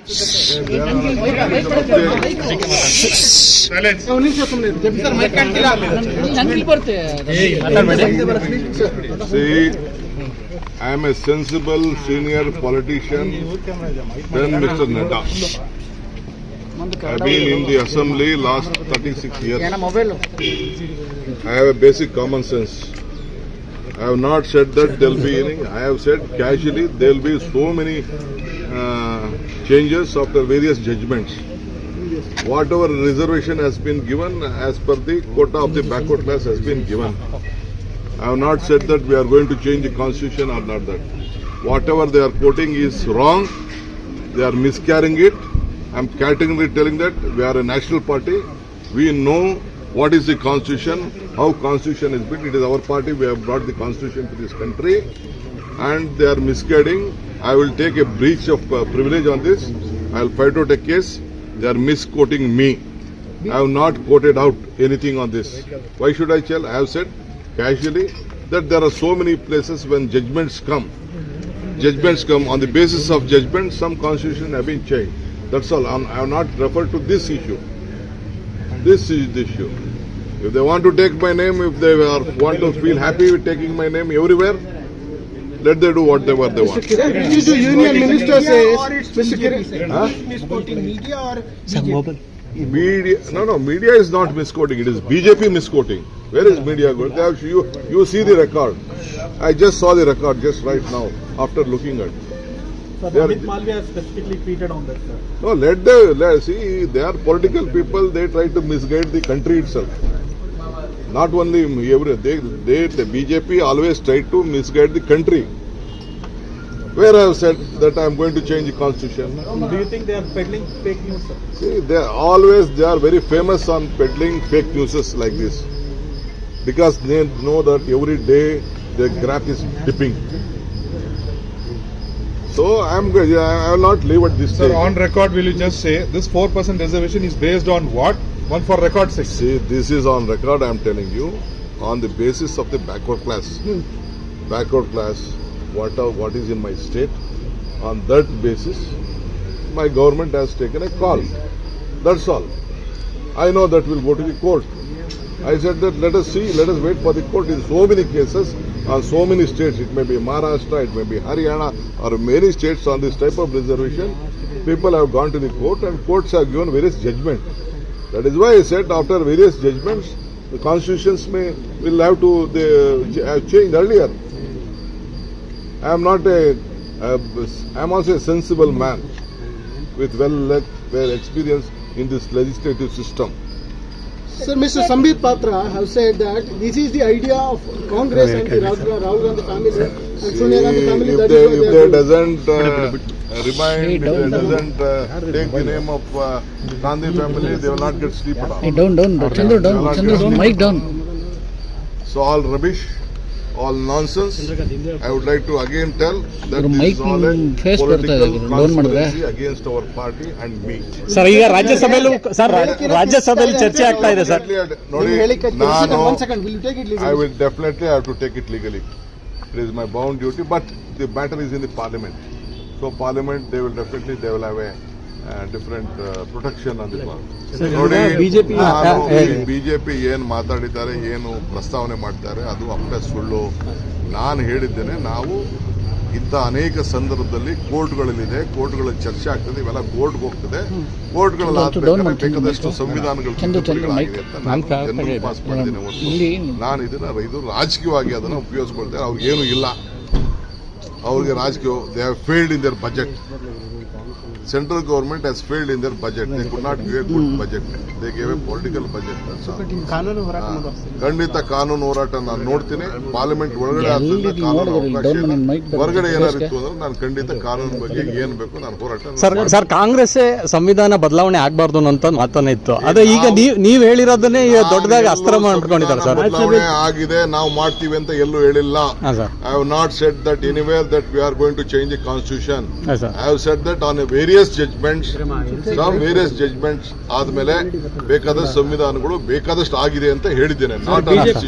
I am a sensible senior politician than Mr. Nadda. I have been in the assembly last 36 years. I have a basic common sense. I have not said that there will be any. I have said casually there will be so many changes after various judgments. Whatever reservation has been given as per the quota of the backward class has been given. I have not said that we are going to change the constitution or not that. Whatever they are quoting is wrong. They are miscarrying it. I am categorically telling that we are a national party. We know what is the constitution, how constitution is built. It is our party. We have brought the constitution to this country, and they are misguiding. I will take a breach of privilege on this. I will fight out a case. They are misquoting me. I have not quoted out anything on this. Why should I tell? I have said casually that there are so many places when judgments come on the basis of judgment, some constitution have been changed. That's all. I have not referred to this issue. This is the issue. If they want to take my name, if they want to feel happy with taking my name everywhere, let them do whatever they want. The union minister says, Mr. Kiran, misquoting media or Media, no, media is not misquoting. It is BJP misquoting. Where is media going? They have, you see the record. I just saw the record just right now after looking at it. Sir, Amit Malviya has specifically tweeted on that, sir. No, let see, they are political people. They try to misguide the country itself. Not only the BJP always try to misguide the country. Where I have said that I am going to change the constitution. Do you think they are peddling fake news, sir? See, they are very famous on peddling fake news like this. Because they know that every day the graph is dipping. So I will not leave at this stage. Sir, on record, will you just say this 4% reservation is based on what? One for record sake. See, this is on record. I am telling you, on the basis of the backward class. Backward class, what is in my state. On that basis, my government has taken a call. That's all. I know that will go to the court. I said that let us wait for the court. In so many cases, on so many states, it may be Maharashtra, it may be Haryana, or many states on this type of reservation, people have gone to the court and courts have given various judgments. That is why I said after various judgments, the constitutions will have to have changed earlier. I am also a sensible man with well experience in this legislative system. Sir, Mr. Sambit Patra have said that this is the idea of Congress and the Rahul Gandhi family and Sonia Gandhi family. If they doesn't take the name of Gandhi family, they will not get sleep at all. Hey, don't. Chandru, mic down. So all rubbish, all nonsense. I would like to again tell that this is all a political conspiracy against our party and me. Sir ಈಗ ರಾಜ್ಯಸಭೆಯಲ್ಲಿ ಚರ್ಚೆ ಆಗ್ತಾ ಇದೆ sir. ನೋಡಿ, I will definitely have to take it legally. It is my bound duty, but the matter is in the parliament. So parliament, they will have a different protection on the part. ನೋಡಿ, BJP ಏನು ಮಾತಾಡಿದ್ದಾರೆ, ಏನು ಪ್ರಸ್ತಾವನೆ ಮಾಡ್ತಾರೆ, ಅದು ಅಪ್ಪೆ ಸುಳ್ಳು. ನಾನು ಹೇಳಿದ್ದೇನೆ, ನಾವು ಇಂಥ ಅನೇಕ ಸಂದರ್ಭದಲ್ಲಿ ಕೋರ್ಟ್ಗಳಲ್ಲಿದೆ, ಕೋರ್ಟ್ಗಳಲ್ಲಿ ಚರ್ಚೆ ಆಗ್ತದೆ, ಇವೆಲ್ಲ ಕೋರ್ಟ್ಗೆ ಹೋಗ್ತದೆ. ಕೋರ್ಟ್ಗಳಲ್ಲಿ ಬೇಕಾದಷ್ಟು ಸಂವಿಧಾನಗಳು ತಿದ್ದುಪಡಿಗಳಾಗಿದೆ ಅಂತ ನಾನು ಪಾಸ್ ಮಾಡಿದ್ದೇನೆ ಹೊರತು ನಾನು ಇದು ರಾಜಕೀಯವಾಗಿ ಅದನ್ನು ಉಪಯೋಗಿಸ್ಕೊಳ್ತೇನೆ. ಅವ್ರಿಗೇನು ಇಲ್ಲ, ಅವ್ರಿಗೆ ರಾಜಕೀಯ. They have failed in their budget. Central government has failed in their budget. They could not give a good budget. They gave a political budget. ಖಂಡಿತ ಕಾನೂನು ಹೋರಾಟ ನಾನು ನೋಡ್ತೀನಿ. ಪಾರ್ಲಿಮೆಂಟ್ ಒಳಗಡೆ ಕಾನೂನು ಅವಕಾಶ ಹೊರಗಡೆ ಏನಾದ್ರು ಇತ್ತು ಅಂದ್ರೆ ನಾನು ಖಂಡಿತ ಕಾನೂನು ಬಗ್ಗೆ ಏನ್ ಬೇಕು ನಾನು ಹೋರಾಟ. ಸರ್ ಕಾಂಗ್ರೆಸ್ ಸಂವಿಧಾನ ಬದಲಾವಣೆ ಆಗಬಾರ್ದು ಅಂತ ಮಾತನ್ನ ಇತ್ತು. ಅದೇ ಈಗ ನೀವ್ ಹೇಳಿರೋದನ್ನೇ ದೊಡ್ಡದಾಗಿ ಅಸ್ತ್ರ ಮಾಡ್ಕೊಂಡಿದ್ದಾರೆ ಸರ್. ಬದಲಾವಣೆ ಆಗಿದೆ, ನಾವು ಮಾಡ್ತೀವಿ ಅಂತ ಎಲ್ಲೂ ಹೇಳಿಲ್ಲ. I have not said that anywhere that we are going to change the constitution. I have said that on a various judgements ಆದ್ಮೇಲೆ ಬೇಕಾದಷ್ಟು ಸಂವಿಧಾನಗಳು ಬೇಕಾದಷ್ಟು ಆಗಿದೆ ಅಂತ ಹೇಳಿದ್ದೇನೆ.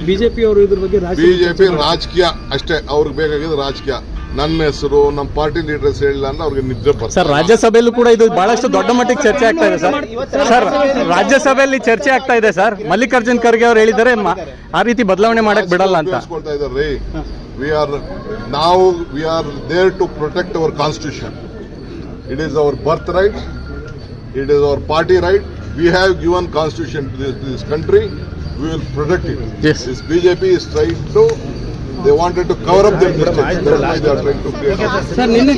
ಬಿಜೆಪಿ ರಾಜಕೀಯ ಅಷ್ಟೇ, ಅವ್ರಿಗೆ ಬೇಕಾಗಿದ್ದು ರಾಜಕೀಯ. ನನ್ನ ಹೆಸರು ನಮ್ಮ ಪಾರ್ಟಿ ಲೀಡರ್ಸ್ ಹೇಳಿಲ್ಲ ಅಂದ್ರೆ ಅವ್ರಿಗೆ ನಿದ್ರೆ ಬರ್ತದೆ. ಸರ್ ರಾಜ್ಯಸಭೆಯಲ್ಲೂ ಕೂಡ ಇದು ಬಹಳಷ್ಟು ದೊಡ್ಡ ಮಟ್ಟಿಗೆ ಚರ್ಚೆ ಆಗ್ತಾ ಇದೆ ಸರ್. ಸರ್ ರಾಜ್ಯಸಭೆಯಲ್ಲಿ ಚರ್ಚೆ ಆಗ್ತಾ ಇದೆ ಸರ್. ಮಲ್ಲಿಕಾರ್ಜುನ್ ಖರ್ಗೆ ಅವರು ಹೇಳಿದ್ದಾರೆ ಆ ರೀತಿ ಬದಲಾವಣೆ ಮಾಡಕ್ ಬಿಡಲ್ಲ ಅಂತ. ಉಪಯೋಗಿಸ್ಕೊಳ್ತಾ ಇದ್ದಾರೆ. We are there to protect our constitution. It is our birth right, it is our party right. We have given constitution to this country. We will protect it. Yes. This BJP is trying to, they wanted to cover up their mistakes. That's why they are trying to create. Sir ನಿನ್ನೆ